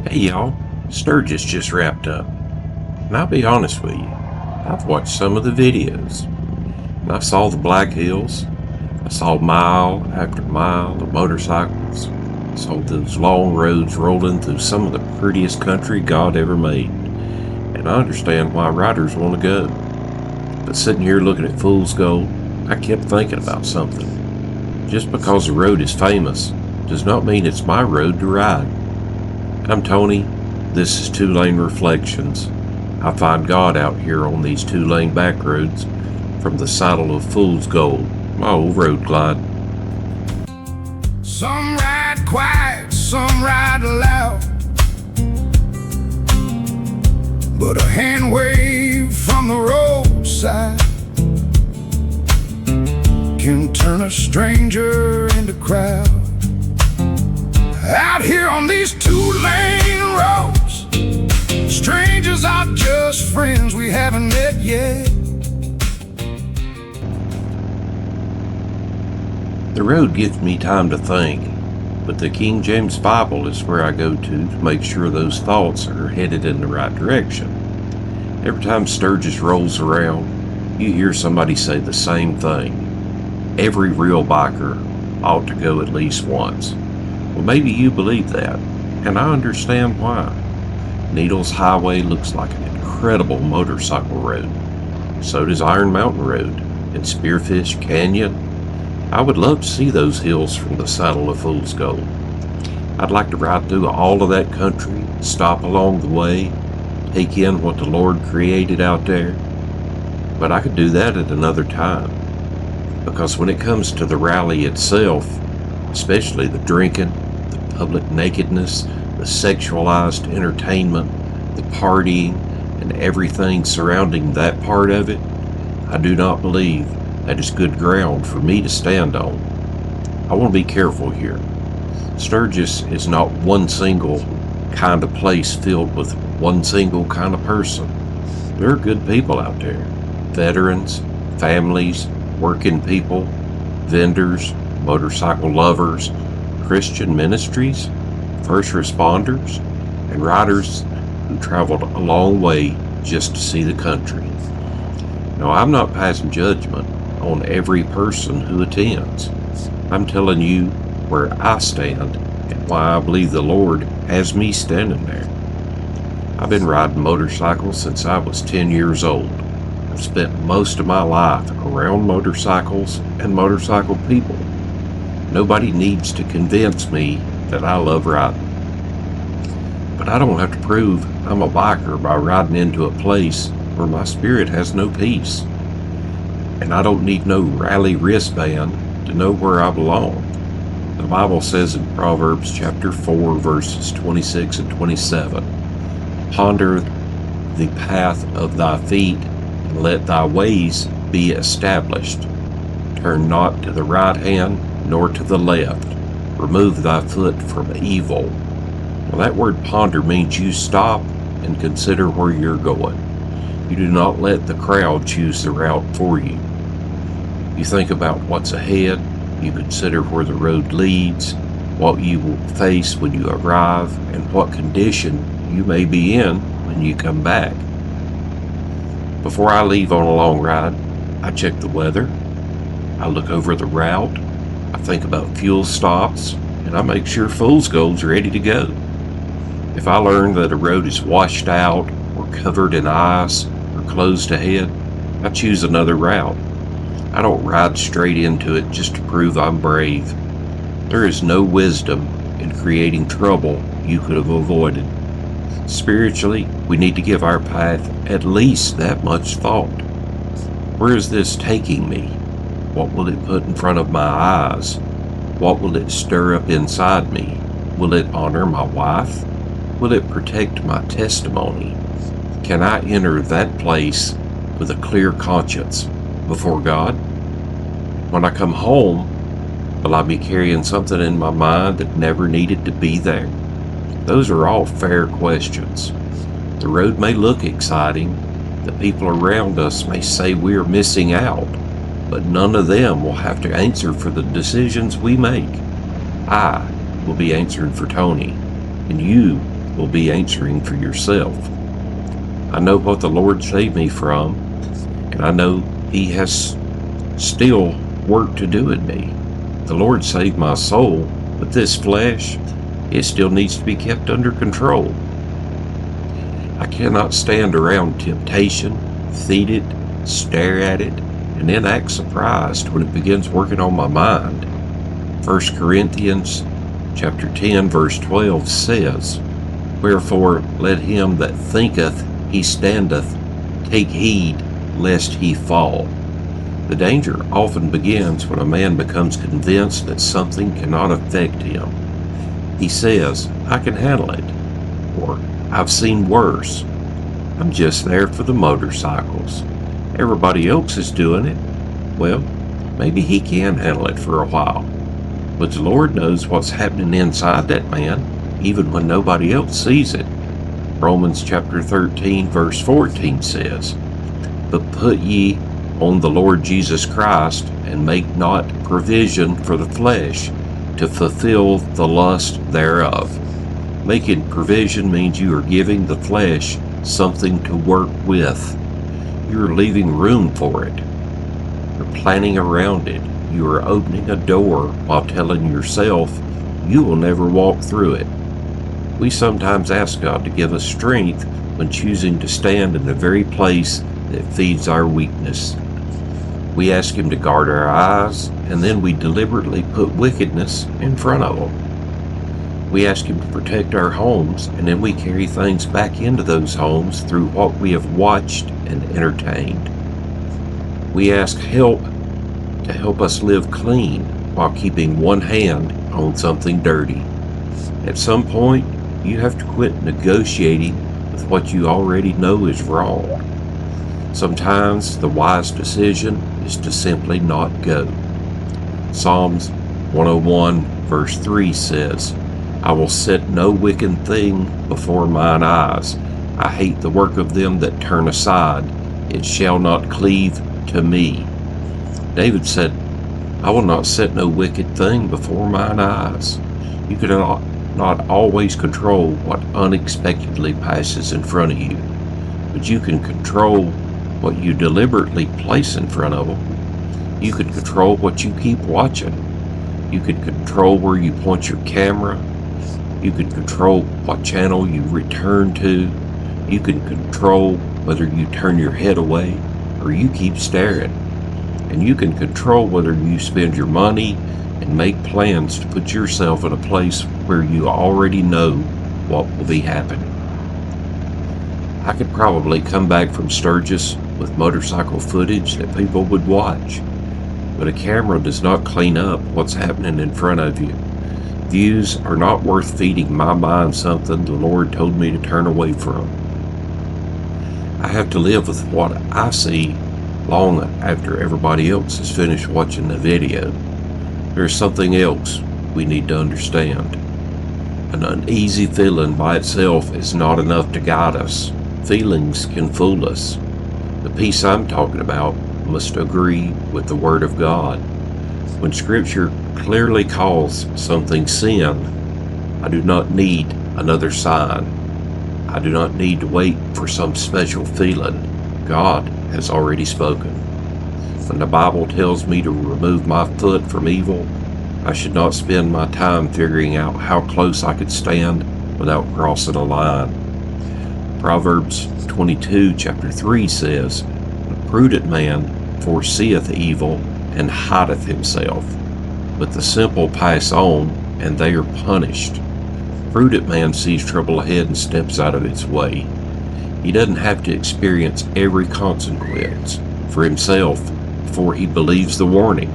Hey y'all, Sturgis just wrapped up. And I'll be honest with you, I've watched some of the videos. And I saw the Black Hills. I saw mile after mile of motorcycles. I saw those long roads rolling through some of the prettiest country God ever made. And I understand why riders want to go. But sitting here looking at Fool's Gold, I kept thinking about something. Just because the road is famous does not mean it's my road to ride. I'm Tony. This is Two Lane Reflections. I find God out here on these two-lane back roads from the saddle of Fool's Gold, my old road glide. Some ride quiet, some ride loud, but a hand wave from the roadside can turn a stranger into crowd. Out here on these two-lane roads, strangers are just friends we haven't met yet. The road gives me time to think, but the King James Bible is where I go to make sure those thoughts are headed in the right direction. Every time Sturgis rolls around, you hear somebody say the same thing. Every real biker ought to go at least once. Well, maybe you believe that, and I understand why. Needles Highway looks like an incredible motorcycle road. So does Iron Mountain Road and Spearfish Canyon. I would love to see those hills from the saddle of Fool's Gold. I'd like to ride through all of that country, stop along the way, take in what the Lord created out there. But I could do that at another time. Because when it comes to the rally itself, especially the drinking, the public nakedness, the sexualized entertainment, the partying, and everything surrounding that part of it, I do not believe that is good ground for me to stand on. I want to be careful here. Sturgis is not one single kind of place filled with one single kind of person. There are good people out there. Veterans, families, working people, vendors, motorcycle lovers, Christian ministries, first responders, and riders who traveled a long way just to see the country. Now, I'm not passing judgment on every person who attends. I'm telling you where I stand and why I believe the Lord has me standing there. I've been riding motorcycles since I was 10 years old. I've spent most of my life around motorcycles and motorcycle people. Nobody needs to convince me that I love riding. But I don't have to prove I'm a biker by riding into a place where my spirit has no peace. And I don't need no rally wristband to know where I belong. The Bible says in Proverbs chapter 4, verses 26 and 27, "Ponder the path of thy feet, and let thy ways be established. Turn not to the right hand, nor to the left. Remove thy foot from evil." Well, that word ponder means you stop and consider where you're going. You do not let the crowd choose the route for you. You think about what's ahead. You consider where the road leads, what you will face when you arrive, and what condition you may be in when you come back. Before I leave on a long ride, I check the weather. I look over the route. I think about fuel stops, and I make sure Fool's Gold's ready to go. If I learn that a road is washed out or covered in ice or closed ahead, I choose another route. I don't ride straight into it just to prove I'm brave. There is no wisdom in creating trouble you could have avoided. Spiritually, we need to give our path at least that much thought. Where is this taking me? What will it put in front of my eyes? What will it stir up inside me? Will it honor my wife? Will it protect my testimony? Can I enter that place with a clear conscience before God? When I come home, will I be carrying something in my mind that never needed to be there? Those are all fair questions. The road may look exciting. The people around us may say we're missing out, but none of them will have to answer for the decisions we make. I will be answering for Tony. and you will be answering for yourself. I know what the Lord saved me from, and I know He has still work to do in me. The Lord saved my soul, but this flesh, it still needs to be kept under control. I cannot stand around temptation, feed it, stare at it, and then act surprised when it begins working on my mind. 1 Corinthians chapter 10 verse 12 says, "Wherefore let him that thinketh he standeth take heed lest he fall." The danger often begins when a man becomes convinced that something cannot affect him. He says, "I can handle it," or "I've seen worse. I'm just there for the motorcycles. Everybody else is doing it." Well, maybe he can handle it for a while. But the Lord knows what's happening inside that man, even when nobody else sees it. Romans chapter 13 verse 14 says, "But put ye on the Lord Jesus Christ, and make not provision for the flesh to fulfill the lust thereof." Making provision means you are giving the flesh something to work with. You are leaving room for it. You're planning around it. You are opening a door while telling yourself you will never walk through it. We sometimes ask God to give us strength when choosing to stand in the very place that feeds our weakness. We ask Him to guard our eyes, and then we deliberately put wickedness in front of them. We ask Him to protect our homes, and then we carry things back into those homes through what we have watched and entertained. We ask help to help us live clean while keeping one hand on something dirty. At some point, you have to quit negotiating with what you already know is wrong. Sometimes the wise decision is to simply not go. Psalms 101 verse 3 says, "I will set no wicked thing before mine eyes. I hate the work of them that turn aside. It shall not cleave to me." David said, "I will not set no wicked thing before mine eyes." You cannot always control what unexpectedly passes in front of you, but you can control what you deliberately place in front of them. You can control what you keep watching. You can control where you point your camera. You can control what channel you return to. You can control whether you turn your head away or you keep staring. And you can control whether you spend your money and make plans to put yourself in a place where you already know what will be happening. I could probably come back from Sturgis with motorcycle footage that people would watch, but a camera does not clean up what's happening in front of you. Views are not worth feeding my mind something the Lord told me to turn away from. I have to live with what I see long after everybody else has finished watching the video. There's something else we need to understand. An uneasy feeling by itself is not enough to guide us. Feelings can fool us. The peace I'm talking about must agree with the Word of God. When Scripture clearly calls something sin, I do not need another sign. I do not need to wait for some special feeling. God has already spoken. When the Bible tells me to remove my foot from evil, I should not spend my time figuring out how close I could stand without crossing a line. Proverbs 22 chapter 3 says, "A prudent man foreseeth evil and hideth himself, but the simple pass on, and they are punished." Prudent man sees trouble ahead and steps out of its way. He doesn't have to experience every consequence for himself before he believes the warning.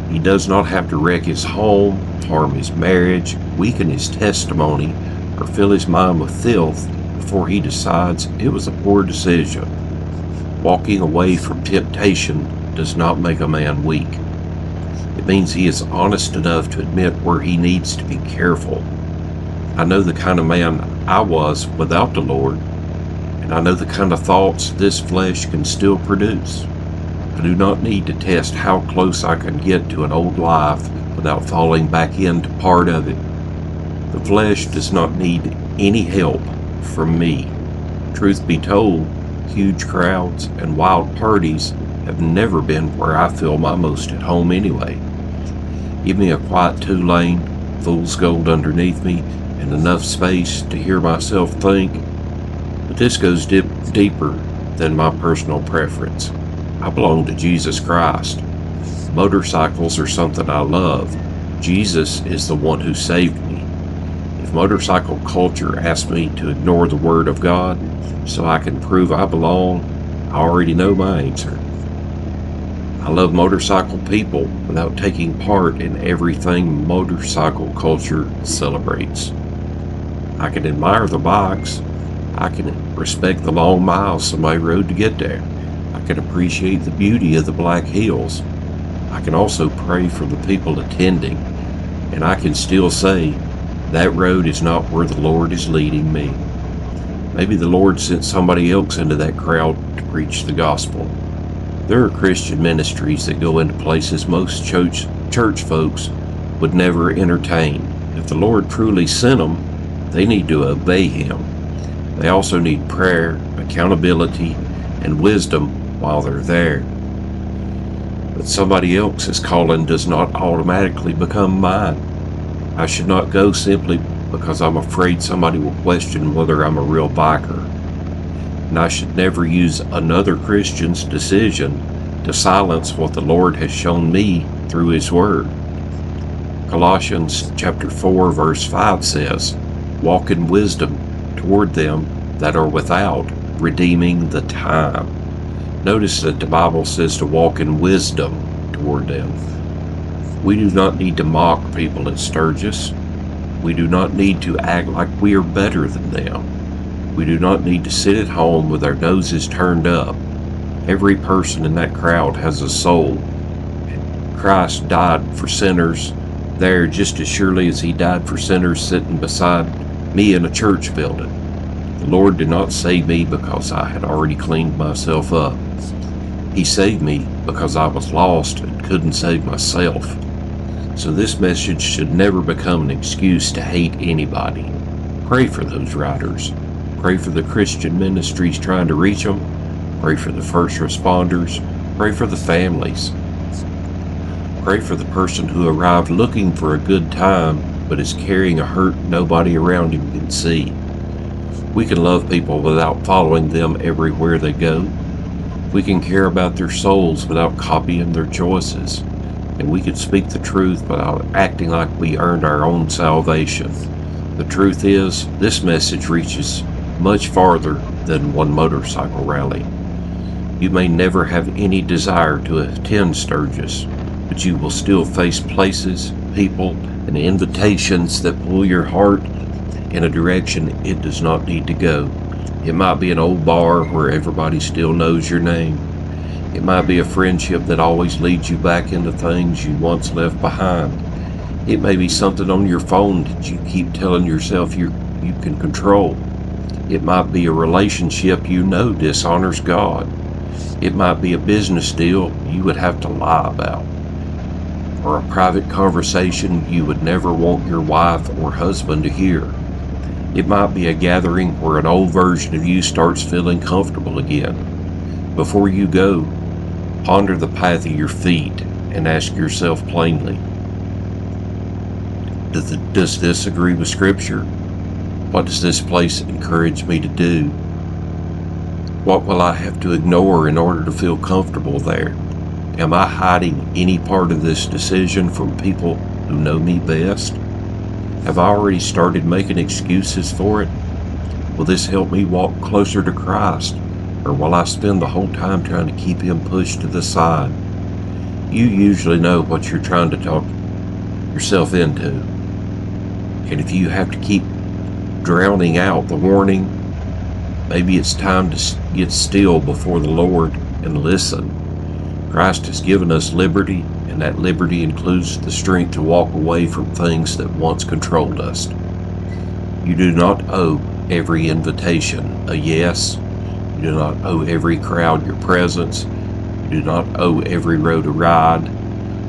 He does not have to wreck his home, harm his marriage, weaken his testimony, or fill his mind with filth before he decides it was a poor decision. Walking away from temptation does not make a man weak. It means he is honest enough to admit where he needs to be careful. I know the kind of man I was without the Lord, and I know the kind of thoughts this flesh can still produce. I do not need to test how close I can get to an old life without falling back into part of it. The flesh does not need any help from me. Truth be told, huge crowds and wild parties have never been where I feel my most at home anyway. Give me a quiet 2-lane, fool's gold underneath me, and enough space to hear myself think. But this goes deeper than my personal preference. I belong to Jesus Christ. Motorcycles are something I love. Jesus is the one who saved me. If motorcycle culture asks me to ignore the Word of God so I can prove I belong, I already know my answer. I love motorcycle people without taking part in everything motorcycle culture celebrates. I can admire the bikes. I can respect the long miles somebody rode to get there. I can appreciate the beauty of the black hills. I can also pray for the people attending, and I can still say, that road is not where the Lord is leading me. Maybe the Lord sent somebody else into that crowd to preach the gospel. There are Christian ministries that go into places most church folks would never entertain. If the Lord truly sent them, they need to obey Him. They also need prayer, accountability, and wisdom while they're there. But somebody else's calling does not automatically become mine. I should not go simply because I'm afraid somebody will question whether I'm a real biker. And I should never use another Christian's decision to silence what the Lord has shown me through His Word. Colossians chapter 4 verse 5 says, "Walk in wisdom toward them that are without, redeeming the time." Notice that the Bible says to walk in wisdom toward them. We do not need to mock people at Sturgis. We do not need to act like we are better than them. We do not need to sit at home with our noses turned up. Every person in that crowd has a soul. And Christ died for sinners there just as surely as He died for sinners sitting beside me in a church building. The Lord did not save me because I had already cleaned myself up. He saved me because I was lost and couldn't save myself. So this message should never become an excuse to hate anybody. Pray for those riders. Pray for the Christian ministries trying to reach them. Pray for the first responders. Pray for the families. Pray for the person who arrived looking for a good time but is carrying a hurt nobody around him can see. We can love people without following them everywhere they go. We can care about their souls without copying their choices. And we can speak the truth without acting like we earned our own salvation. The truth is, this message reaches much farther than one motorcycle rally. You may never have any desire to attend Sturgis, but you will still face places, people, and invitations that pull your heart in a direction it does not need to go. It might be an old bar where everybody still knows your name. It might be a friendship that always leads you back into things you once left behind. It may be something on your phone that you keep telling yourself you can control. It might be a relationship you know dishonors God. It might be a business deal you would have to lie about, or a private conversation you would never want your wife or husband to hear. It might be a gathering where an old version of you starts feeling comfortable again. Before you go, ponder the path of your feet and ask yourself plainly, does this agree with Scripture? What does this place encourage me to do? What will I have to ignore in order to feel comfortable there? Am I hiding any part of this decision from people who know me best? Have I already started making excuses for it? Will this help me walk closer to Christ, or will I spend the whole time trying to keep Him pushed to the side? You usually know what you're trying to talk yourself into. And if you have to keep drowning out the warning, maybe it's time to get still before the Lord and listen. Christ has given us liberty, and that liberty includes the strength to walk away from things that once controlled us. You do not owe every invitation a yes. You do not owe every crowd your presence. You do not owe every road a ride.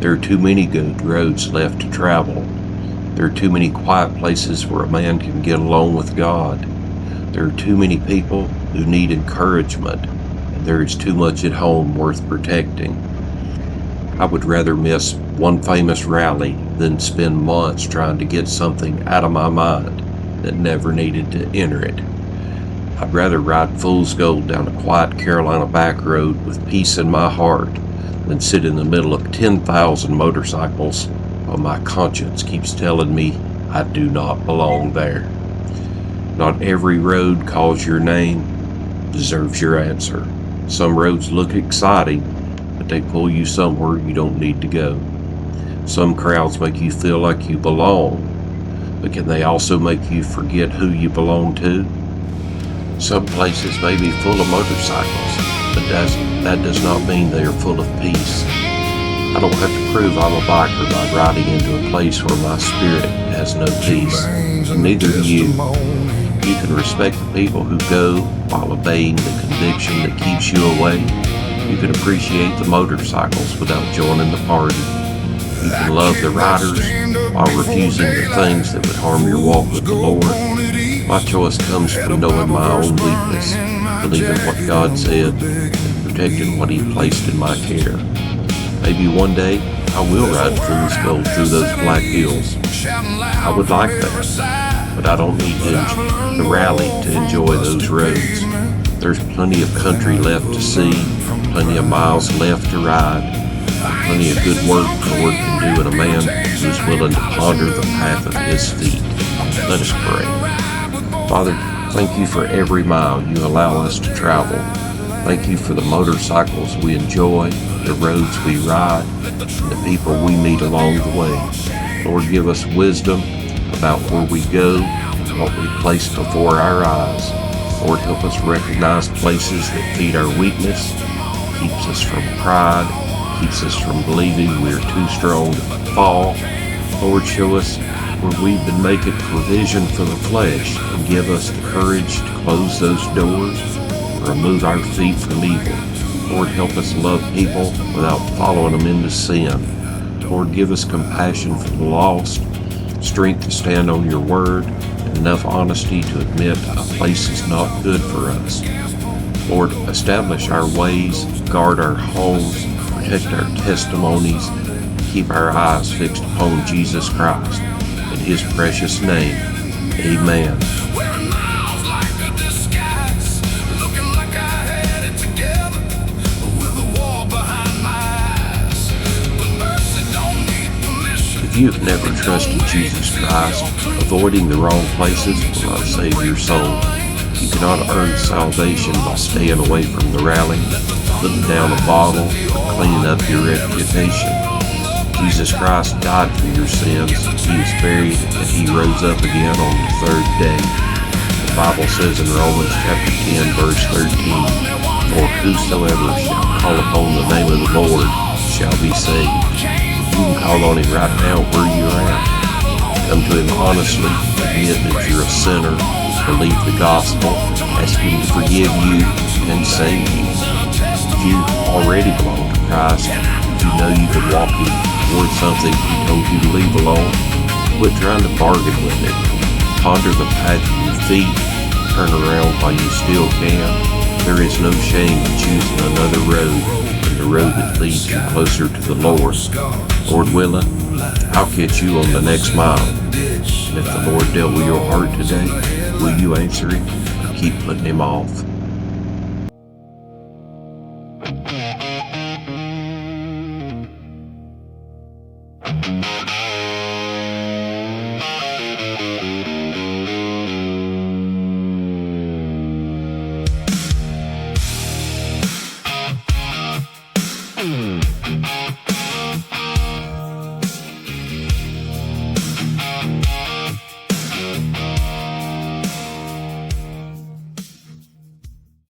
There are too many good roads left to travel. There are too many quiet places where a man can get alone with God. There are too many people who need encouragement, and there is too much at home worth protecting. I would rather miss one famous rally than spend months trying to get something out of my mind that never needed to enter it. I'd rather ride fool's gold down a quiet Carolina back road with peace in my heart than sit in the middle of 10,000 motorcycles while my conscience keeps telling me I do not belong there. Not every road calls your name deserves your answer. Some roads look exciting, but they pull you somewhere you don't need to go. Some crowds make you feel like you belong, but can they also make you forget who you belong to? Some places may be full of motorcycles, but that does not mean they are full of peace. I don't have to prove I'm a biker by riding into a place where my spirit has no peace, and neither do you. You can respect the people who go while obeying the conviction that keeps you away. You can appreciate the motorcycles without joining the party. You can love the riders while refusing the things that would harm your walk with the Lord. My choice comes from knowing my own weakness, believing what God said, and protecting what He placed in my care. Maybe one day I will ride fool's gold through those black hills. I would like that, but I don't need the rally to enjoy those roads. There's plenty of country left to see, plenty of miles left to ride, and plenty of good work the Lord can do in a man who is willing to ponder the path of His feet. Let us pray. Father, thank you for every mile you allow us to travel. Thank you for the motorcycles we enjoy, the roads we ride, and the people we meet along the way. Lord, give us wisdom about where we go and what we place before our eyes. Lord, help us recognize places that feed our weakness, keeps us from pride, keeps us from believing we are too strong to fall. Lord, show us where we've been making provision for the flesh and give us the courage to close those doors, remove our feet from evil. Lord, help us love people without following them into sin. Lord, give us compassion for the lost, strength to stand on your word, and enough honesty to admit a place is not good for us. Lord, establish our ways, guard our homes, protect our testimonies, keep our eyes fixed upon Jesus Christ. In His precious name, amen. If you have never trusted Jesus Christ, avoiding the wrong places will not save your soul. You cannot earn salvation by staying away from the rally, putting down a bottle, or cleaning up your reputation. Jesus Christ died for your sins, He was buried, and He rose up again on the third day. The Bible says in Romans chapter 10, verse 13, "For whosoever shall call upon the name of the Lord shall be saved." You can call on Him right now where you're at. Come to Him honestly, admit that you're a sinner, believe the gospel, ask Him to forgive you and save you. If you already belong to Christ, if you know you can walk Him toward something He told you to leave alone, quit trying to bargain with it. Ponder the path of your feet, turn around while you still can. There is no shame in choosing another road than the road that leads you closer to the Lord. Lord willing, I'll catch you on the next mile. And if the Lord dealt with your heart today, will you answer Him or keep putting Him off?